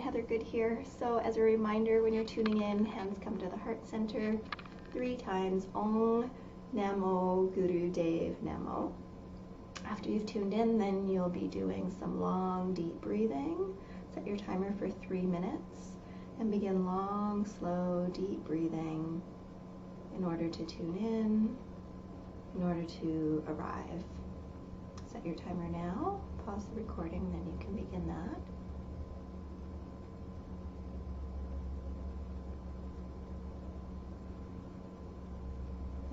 Heather Good here. So as a reminder, when you're tuning in, hands come to the heart center 3 times. Om Namo Guru Dev Namo. After you've tuned in, then you'll be doing some long, deep breathing. Set your timer for 3 minutes and begin long, slow, deep breathing in order to tune in order to arrive. Set your timer now, pause the recording, then you can begin that.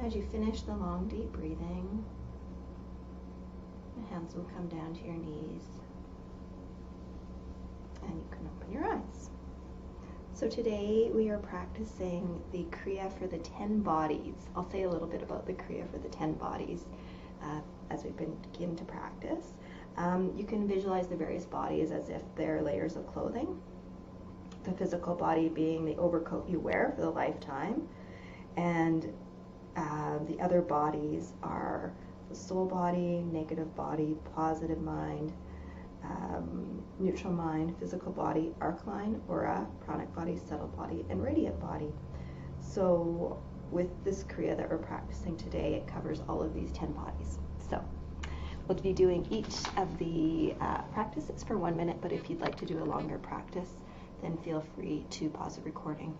As you finish the long, deep breathing, the hands will come down to your knees and you can open your eyes. So today we are practicing the Kriya for the 10 bodies. I'll say a little bit about the Kriya for the 10 bodies as we begin to practice. You can visualize the various bodies as if they're layers of clothing. The physical body being the overcoat you wear for the lifetime, and the other bodies are the soul body, negative body, positive mind, neutral mind, physical body, arc line, aura, pranic body, subtle body, and radiant body. So with this Kriya that we're practicing today, it covers all of these 10 bodies. So we'll be doing each of the practices for 1 minute, but if you'd like to do a longer practice, then feel free to pause the recording,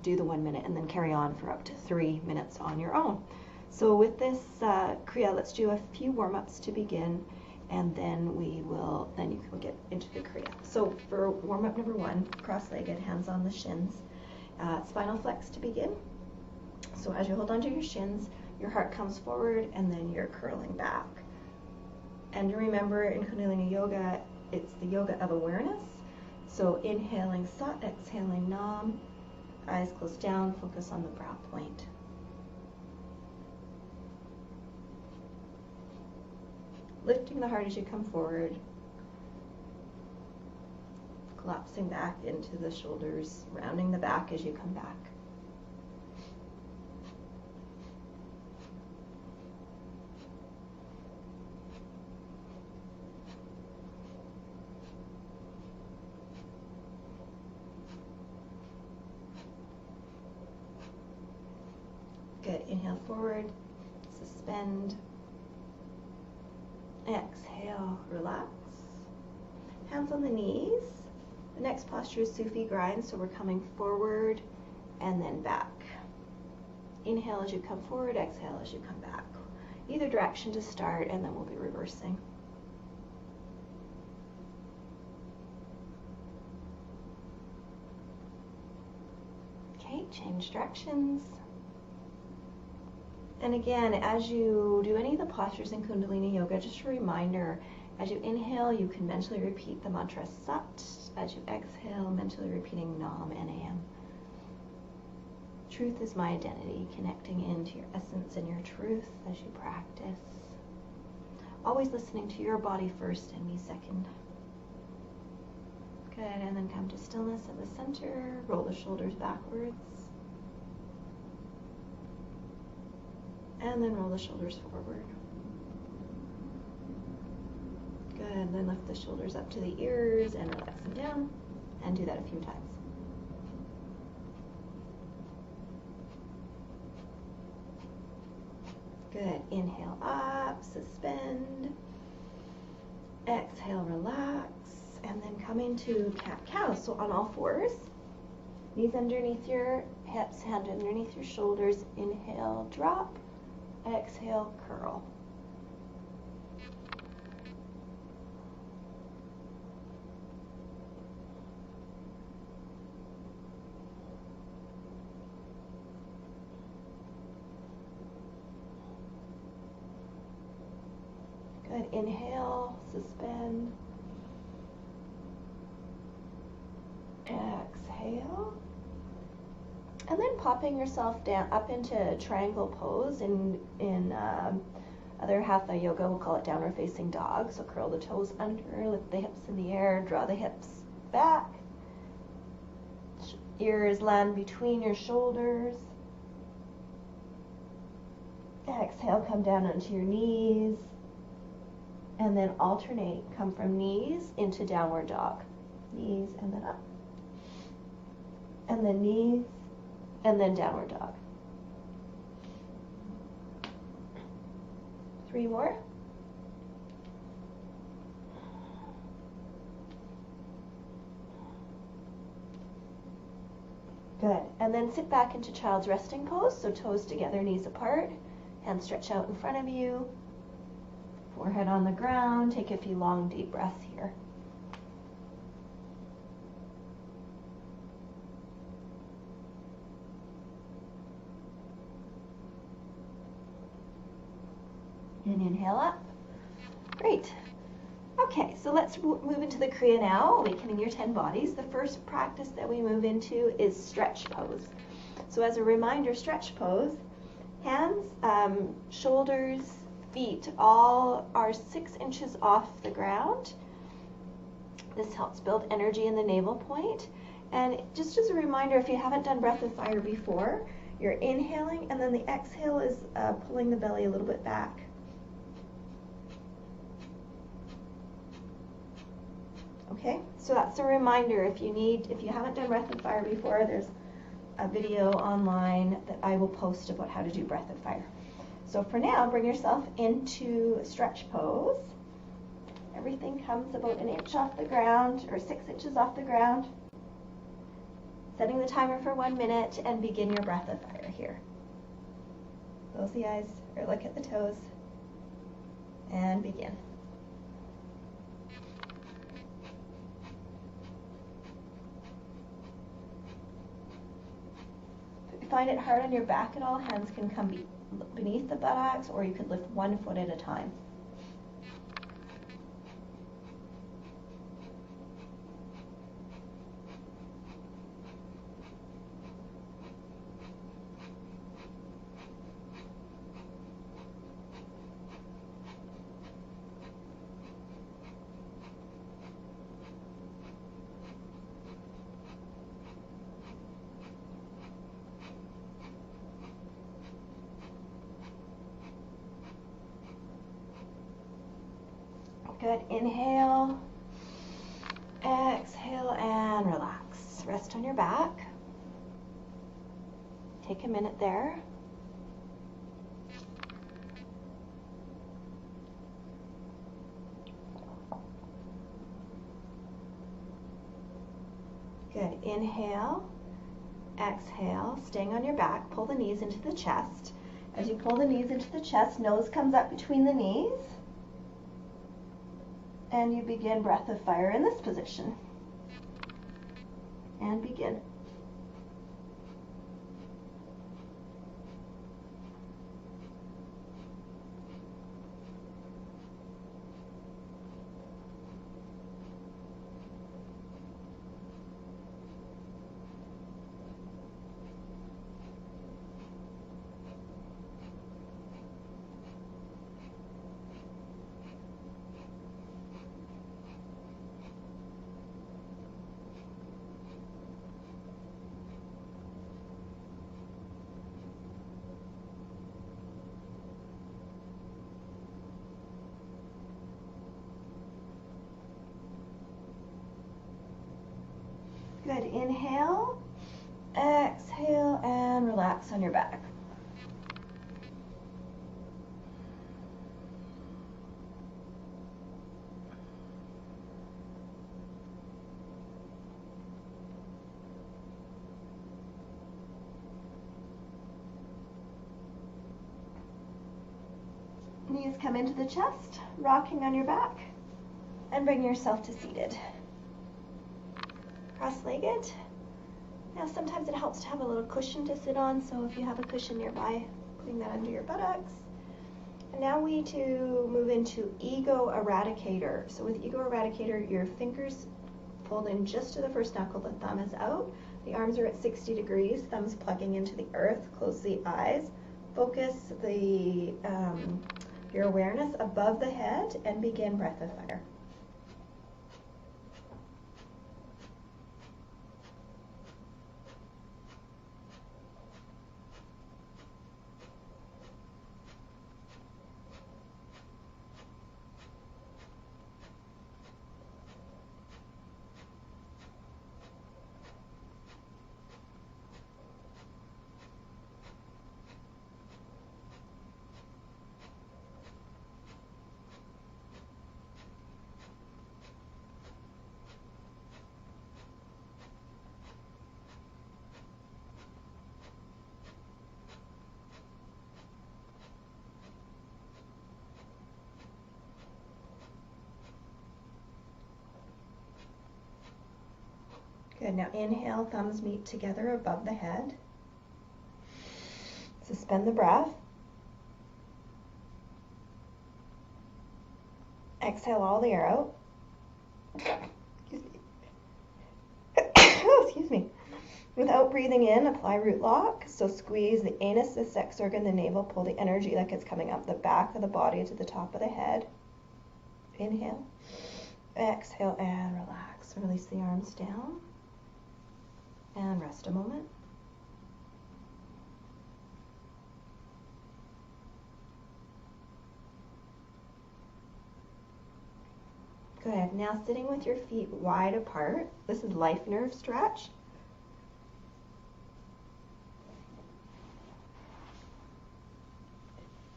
do the 1 minute, and then carry on for up to 3 minutes on your own. So with this Kriya, let's do a few warm-ups to begin, and then you can get into the Kriya. So for warm-up number 1, cross-legged, hands on the shins, spinal flex to begin. So as you hold onto your shins, your heart comes forward and then you're curling back. And remember, in Kundalini Yoga, it's the yoga of awareness. So inhaling Sat, exhaling Nam, eyes closed down, focus on the brow point. Lifting the heart as you come forward, collapsing back into the shoulders, rounding the back as you come back. Good. Inhale forward, suspend. Exhale, relax. Hands on the knees. The next posture is Sufi Grind, so we're coming forward and then back. Inhale as you come forward, exhale as you come back. Either direction to start, and then we'll be reversing. Okay, change directions. And again, as you do any of the postures in Kundalini Yoga, just a reminder, as you inhale, you can mentally repeat the mantra Sat. As you exhale, mentally repeating Nam and Am. Truth is my identity, connecting into your essence and your truth as you practice. Always listening to your body first and me second. Good, and then come to stillness at the center. Roll the shoulders backwards. And then roll the shoulders forward. Good, then lift the shoulders up to the ears and relax them down, and do that a few times. Good, inhale up, suspend, exhale, relax, and then come into cat-cow. So on all fours, knees underneath your hips, hand underneath your shoulders, inhale, drop, exhale, curl. Good. Inhale, suspend, exhale. And then popping yourself down up into triangle pose. In other hatha yoga, we'll call it downward facing dog. So curl the toes under, lift the hips in the air, draw the hips back. Ears land between your shoulders. Exhale, come down onto your knees. And then alternate, come from knees into downward dog. Knees and then up. And then knees and then downward dog. 3 more. Good. And then sit back into child's resting pose. So toes together, knees apart. Hands stretch out in front of you. Forehead on the ground. Take a few long, deep breaths here. And inhale up. Great. Okay, so let's move into the Kriya now, awakening your 10 bodies. The first practice that we move into is stretch pose. So as a reminder, stretch pose, hands, shoulders, feet, all are 6 inches off the ground. This helps build energy in the navel point. And just as a reminder, if you haven't done breath of fire before, you're inhaling and then the exhale is pulling the belly a little bit back. Okay, so that's a reminder. If you haven't done breath of fire before, there's a video online that I will post about how to do breath of fire. So for now, bring yourself into stretch pose. Everything comes about 1 inch off the ground, or 6 inches off the ground. Setting the timer for 1 minute and begin your breath of fire here. Close the eyes or look at the toes and begin. If you find it hard on your back at all, hands can come beneath the buttocks, or you could lift 1 foot at a time. Good. Inhale, exhale, and relax. Rest on your back. Take a minute there. Good. Inhale, exhale, staying on your back. Pull the knees into the chest. As you pull the knees into the chest, nose comes up between the knees. And you begin breath of fire in this position. And begin. Good. Inhale, exhale, and relax on your back. Knees come into the chest, rocking on your back, and bring yourself to seated. Cross-legged. Now sometimes it helps to have a little cushion to sit on, so if you have a cushion nearby, putting that under your buttocks. And now we to move into Ego Eradicator. So with Ego Eradicator, your fingers fold in just to the first knuckle, the thumb is out, the arms are at 60 degrees, thumbs plugging into the earth, close the eyes, focus your awareness above the head, and begin breath of fire. Good. Now inhale, thumbs meet together above the head. Suspend the breath. Exhale all the air out. Excuse me. Excuse me. Without breathing in, apply root lock. So squeeze the anus, the sex organ, the navel. Pull the energy like it's coming up the back of the body to the top of the head. Inhale. Exhale and relax. Release the arms down. And rest a moment. Good. Now sitting with your feet wide apart. This is life nerve stretch.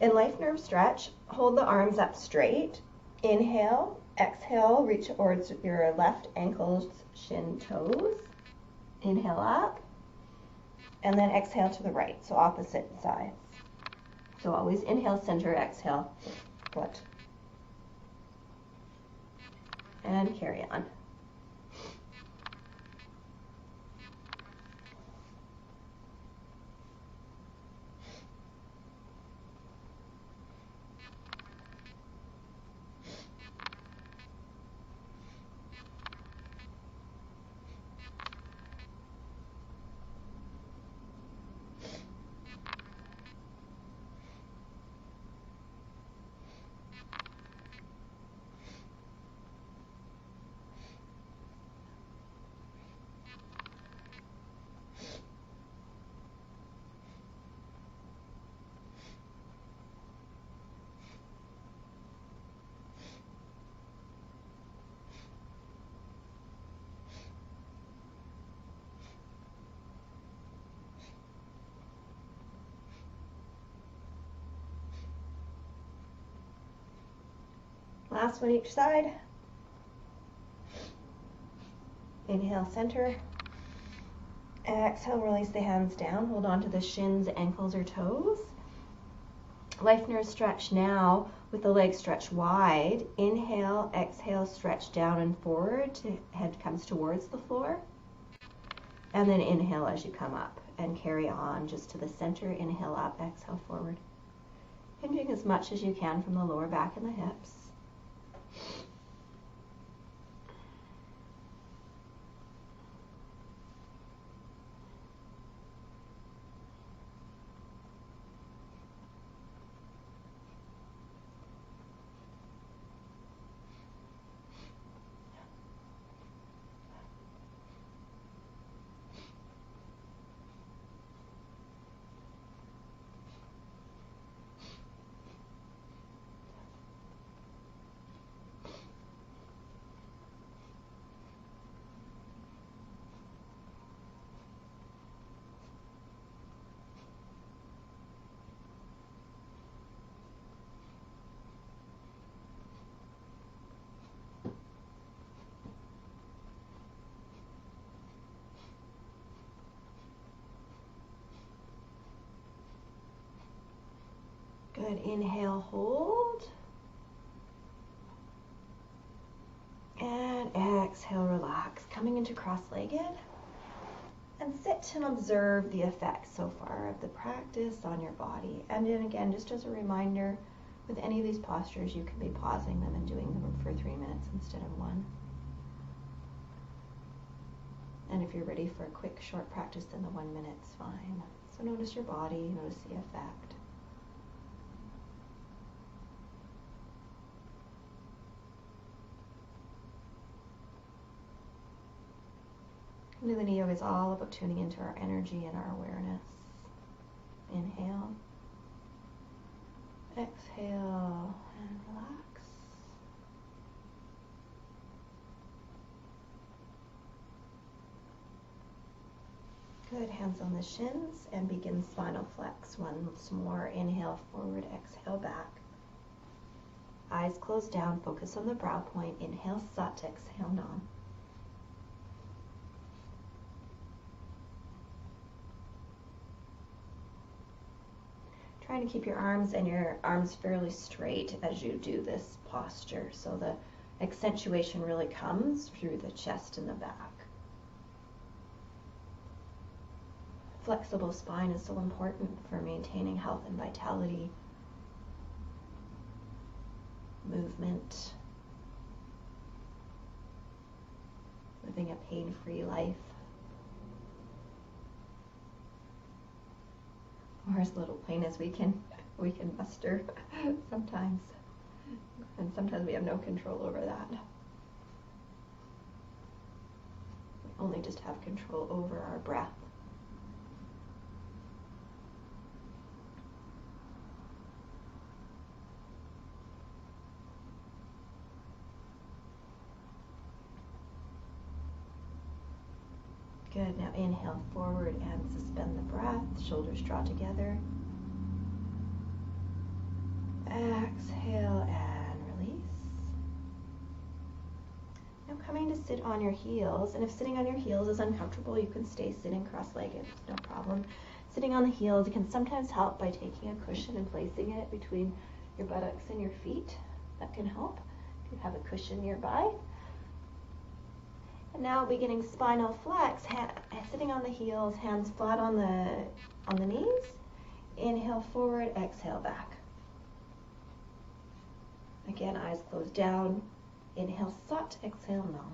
In life nerve stretch, hold the arms up straight. Inhale, exhale, reach towards your left ankles, shin, toes. Inhale up, and then exhale to the right, so opposite sides. So always inhale, center, exhale, foot. And carry on. Last one each side. Inhale, center. Exhale, release the hands down. Hold on to the shins, ankles, or toes. Life nerve stretch now with the legs stretched wide. Inhale, exhale, stretch down and forward. Head comes towards the floor. And then inhale as you come up and carry on just to the center. Inhale up, exhale forward. Hinging as much as you can from the lower back and the hips. Good. Inhale, hold. And exhale, relax. Coming into cross-legged. And sit and observe the effects so far of the practice on your body. And then again, just as a reminder, with any of these postures, you can be pausing them and doing them for 3 minutes instead of 1. And if you're ready for a quick, short practice, then the 1 minute's fine. So notice your body, notice the effect. Kundalini Yoga is all about tuning into our energy and our awareness. Inhale. Exhale and relax. Good. Hands on the shins and begin Spinal Flex. Once more. Inhale forward, exhale back. Eyes closed down. Focus on the brow point. Inhale Sat, exhale Nam. Trying to keep your arms fairly straight as you do this posture, so the accentuation really comes through the chest and the back. flexible spine is so important for maintaining health and vitality, movement, living a pain-free life, or as little pain as we can muster sometimes. And sometimes we have no control over that. We only just have control over our breath. Good. Now inhale forward and suspend the breath. Shoulders draw together. Exhale and release. Now coming to sit on your heels, and if sitting on your heels is uncomfortable, you can stay sitting cross-legged, no problem. Sitting on the heels can sometimes help by taking a cushion and placing it between your buttocks and your feet. That can help if you have a cushion nearby. And now beginning spinal flex, sitting on the heels, hands flat on the knees. Inhale forward, exhale back. Again, eyes closed down. Inhale sat, exhale nam.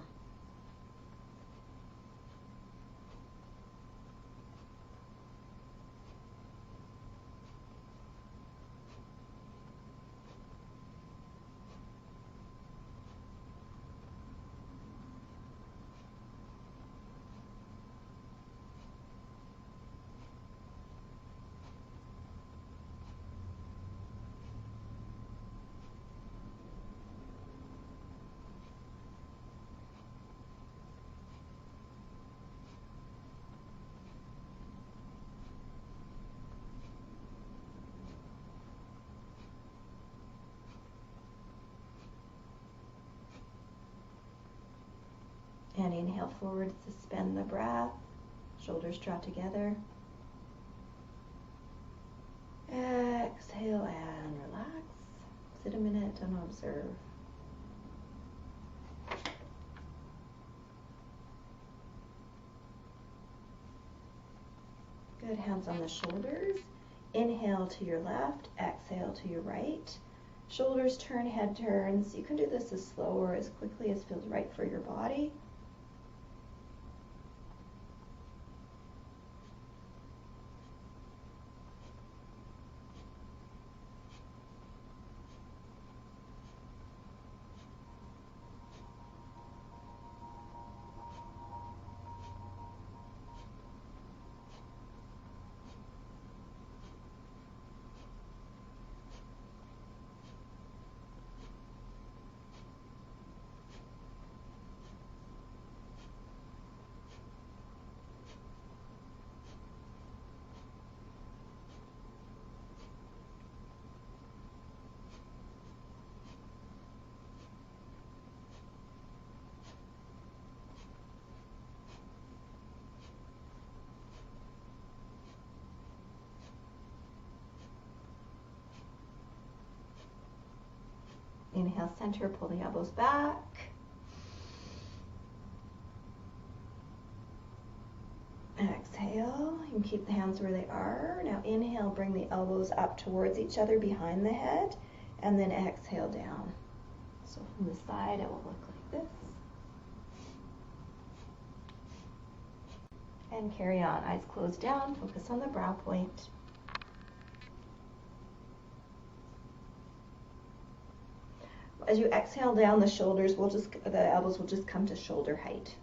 And inhale forward, suspend the breath, shoulders draw together. Exhale and relax. Sit a minute and observe. Good, hands on the shoulders. Inhale to your left, exhale to your right. Shoulders turn, head turns. You can do this as slow or as quickly as feels right for your body. Inhale, center, pull the elbows back. Exhale, you can keep the hands where they are. Now inhale, bring the elbows up towards each other behind the head, and then exhale down. So from the side, it will look like this. And carry on, eyes closed down, focus on the brow point. As you exhale down, the elbows will just come to shoulder height.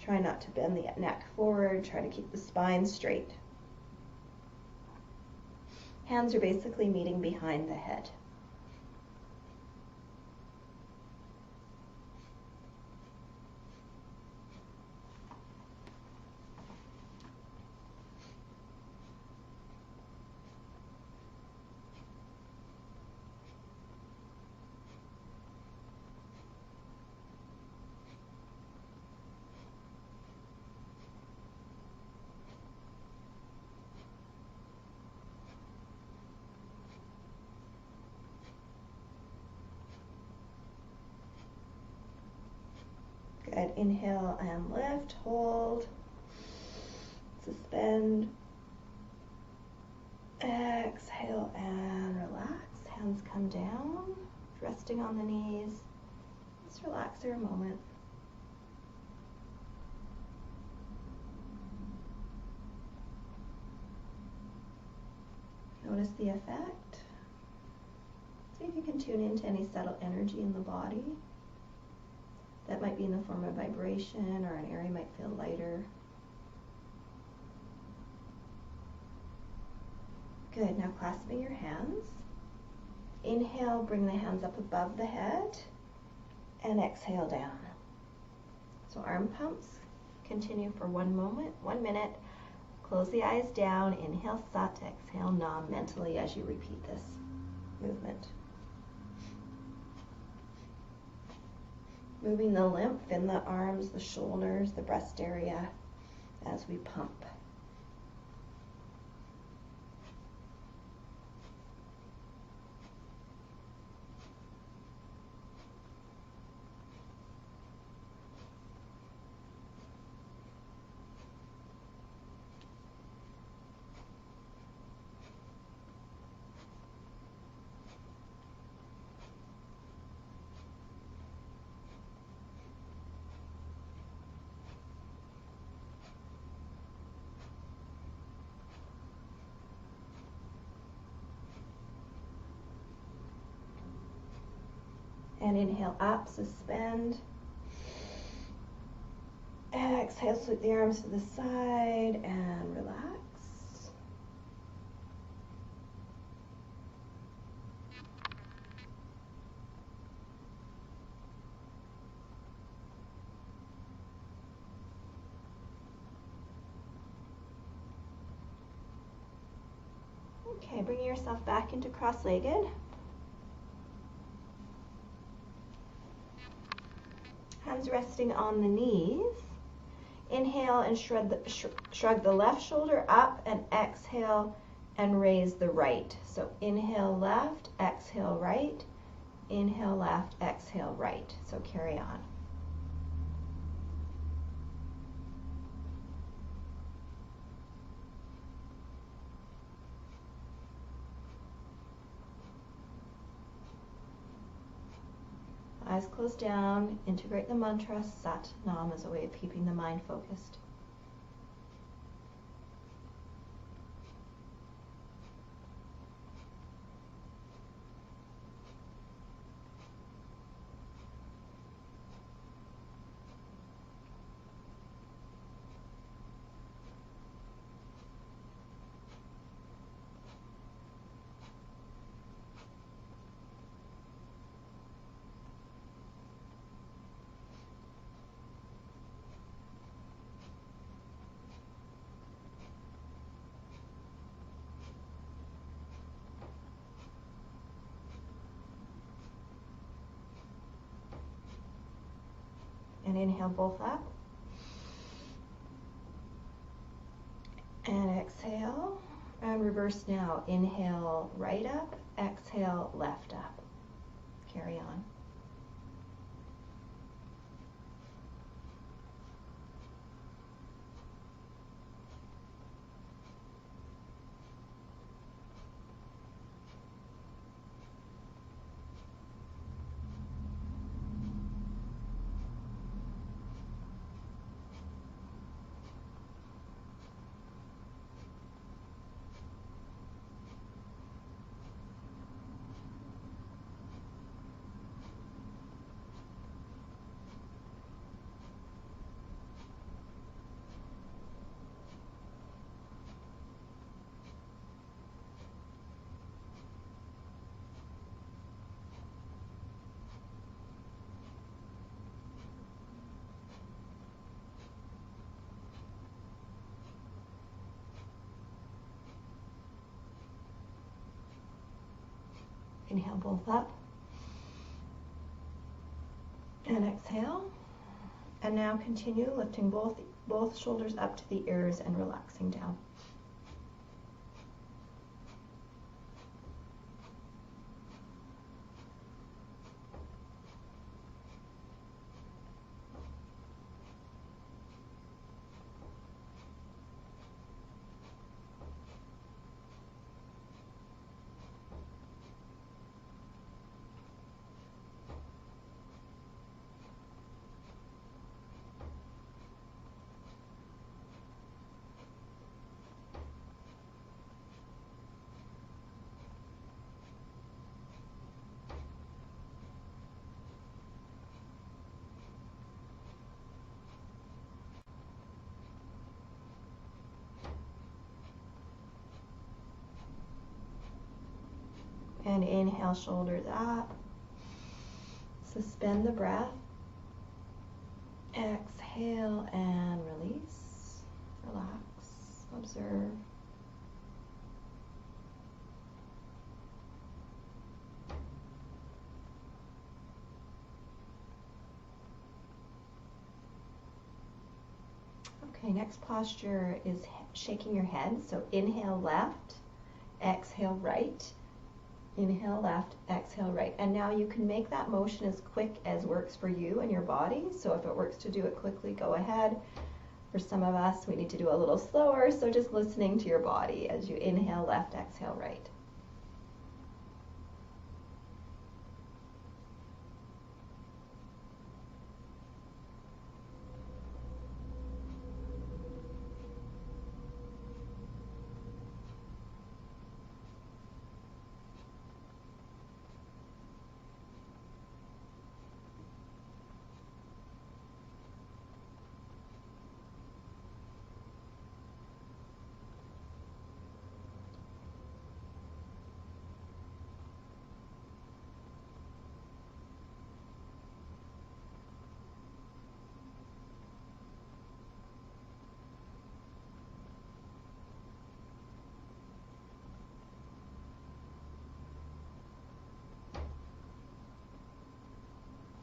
Try not to bend the neck forward. Try to keep the spine straight. Hands are basically meeting behind the head. Good. Inhale and lift, hold. suspend. Exhale and relax. Hands come down, resting on the knees. Just relax for a moment. Notice the effect. See if you can tune into any subtle energy in the body. That might be in the form of vibration, or an area might feel lighter. Good. Now clasping your hands. Inhale, bring the hands up above the head, and exhale down. So arm pumps. Continue for 1 minute. Close the eyes down. Inhale Sat, exhale Nam mentally as you repeat this movement. Moving the lymph in the arms, the shoulders, the breast area as we pump. And inhale up, suspend. Exhale, sweep the arms to the side and relax. Okay, bringing yourself back into cross-legged. Hands resting on the knees. Inhale and shrug the left shoulder up, and exhale and raise the right. So inhale left, exhale right. Inhale left, exhale right. So carry on. Eyes closed down, integrate the mantra Sat Nam as a way of keeping the mind focused. And inhale both up. And exhale. And reverse now. Inhale right up. Exhale left up. Carry on. Inhale both up. And exhale. And now continue lifting both shoulders up to the ears and relaxing down. And inhale, shoulders up. Suspend the breath. Exhale and release. Relax. Observe. Okay, next posture is shaking your head. So inhale left, exhale right. Inhale left, exhale right. And now you can make that motion as quick as works for you and your body. So if it works to do it quickly, go ahead. For some of us, we need to do a little slower. So just listening to your body as you inhale left, exhale right.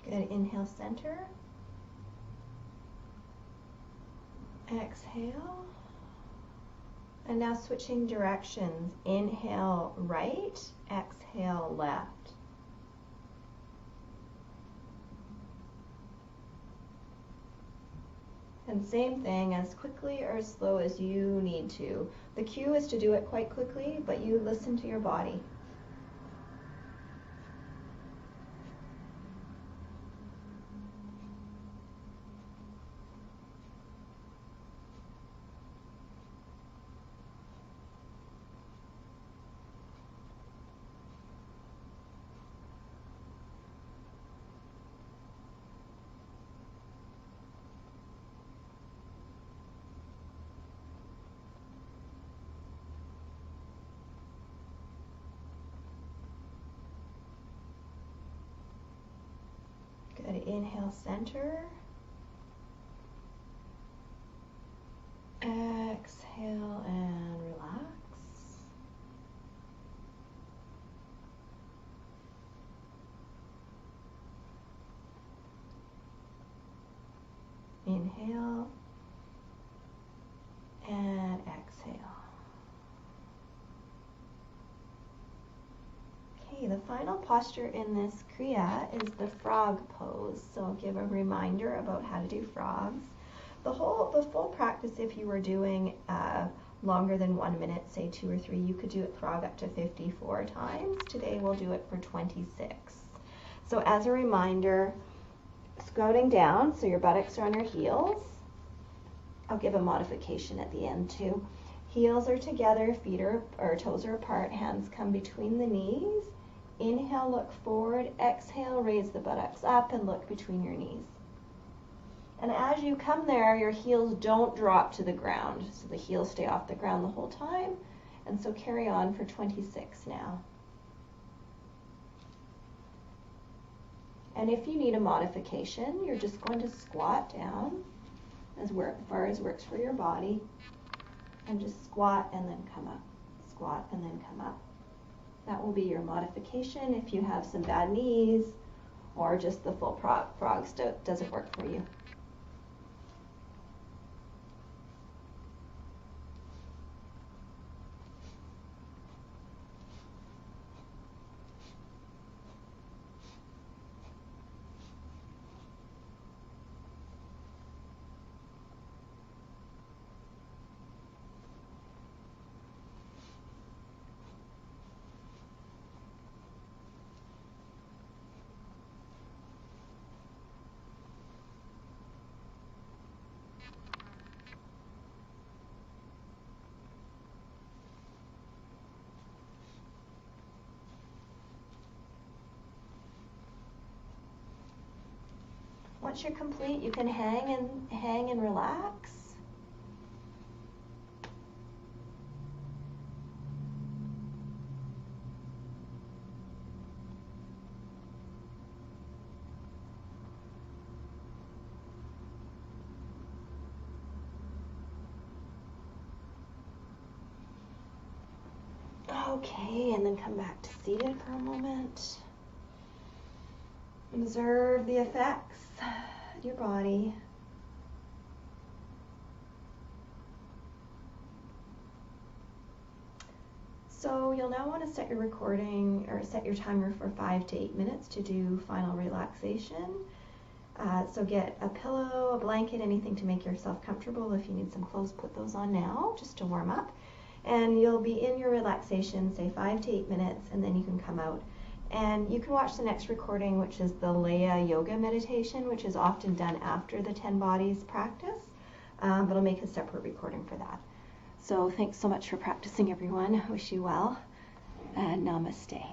Good. Inhale, center. Exhale. And now switching directions. Inhale right, exhale left. And same thing, as quickly or as slow as you need to. The cue is to do it quite quickly, but you listen to your body. Good. Inhale, center. Exhale and relax. Inhale and exhale. Okay, the final posture in this Kriya is the frog pose. So I'll give a reminder about how to do frogs. The full practice, if you were doing longer than 1 minute, say 2 or 3, you could do it frog up to 54 times. Today we'll do it for 26. So as a reminder, squatting down, so your buttocks are on your heels. I'll give a modification at the end too. Heels are together, feet or toes are apart, hands come between the knees. Inhale, look forward. Exhale, raise the buttocks up and look between your knees. And as you come there, your heels don't drop to the ground. So the heels stay off the ground the whole time. And so carry on for 26 now. And if you need a modification, you're just going to squat down as far as works for your body. And just squat and then come up. Squat and then come up. That will be your modification if you have some bad knees or just the full frog doesn't work for you. Once you're complete, you can hang and relax. Okay, and then come back to seated for a moment. Observe the effects of your body. So you'll now want to set your recording or set your timer for 5 to 8 minutes to do final relaxation. So get a pillow, a blanket, anything to make yourself comfortable. If you need some clothes, put those on now just to warm up. And you'll be in your relaxation, say 5 to 8 minutes, and then you can come out. And you can watch the next recording, which is the Leia Yoga meditation, which is often done after the 10 bodies practice. But I'll make a separate recording for that. So thanks so much for practicing, everyone. Wish you well, and namaste.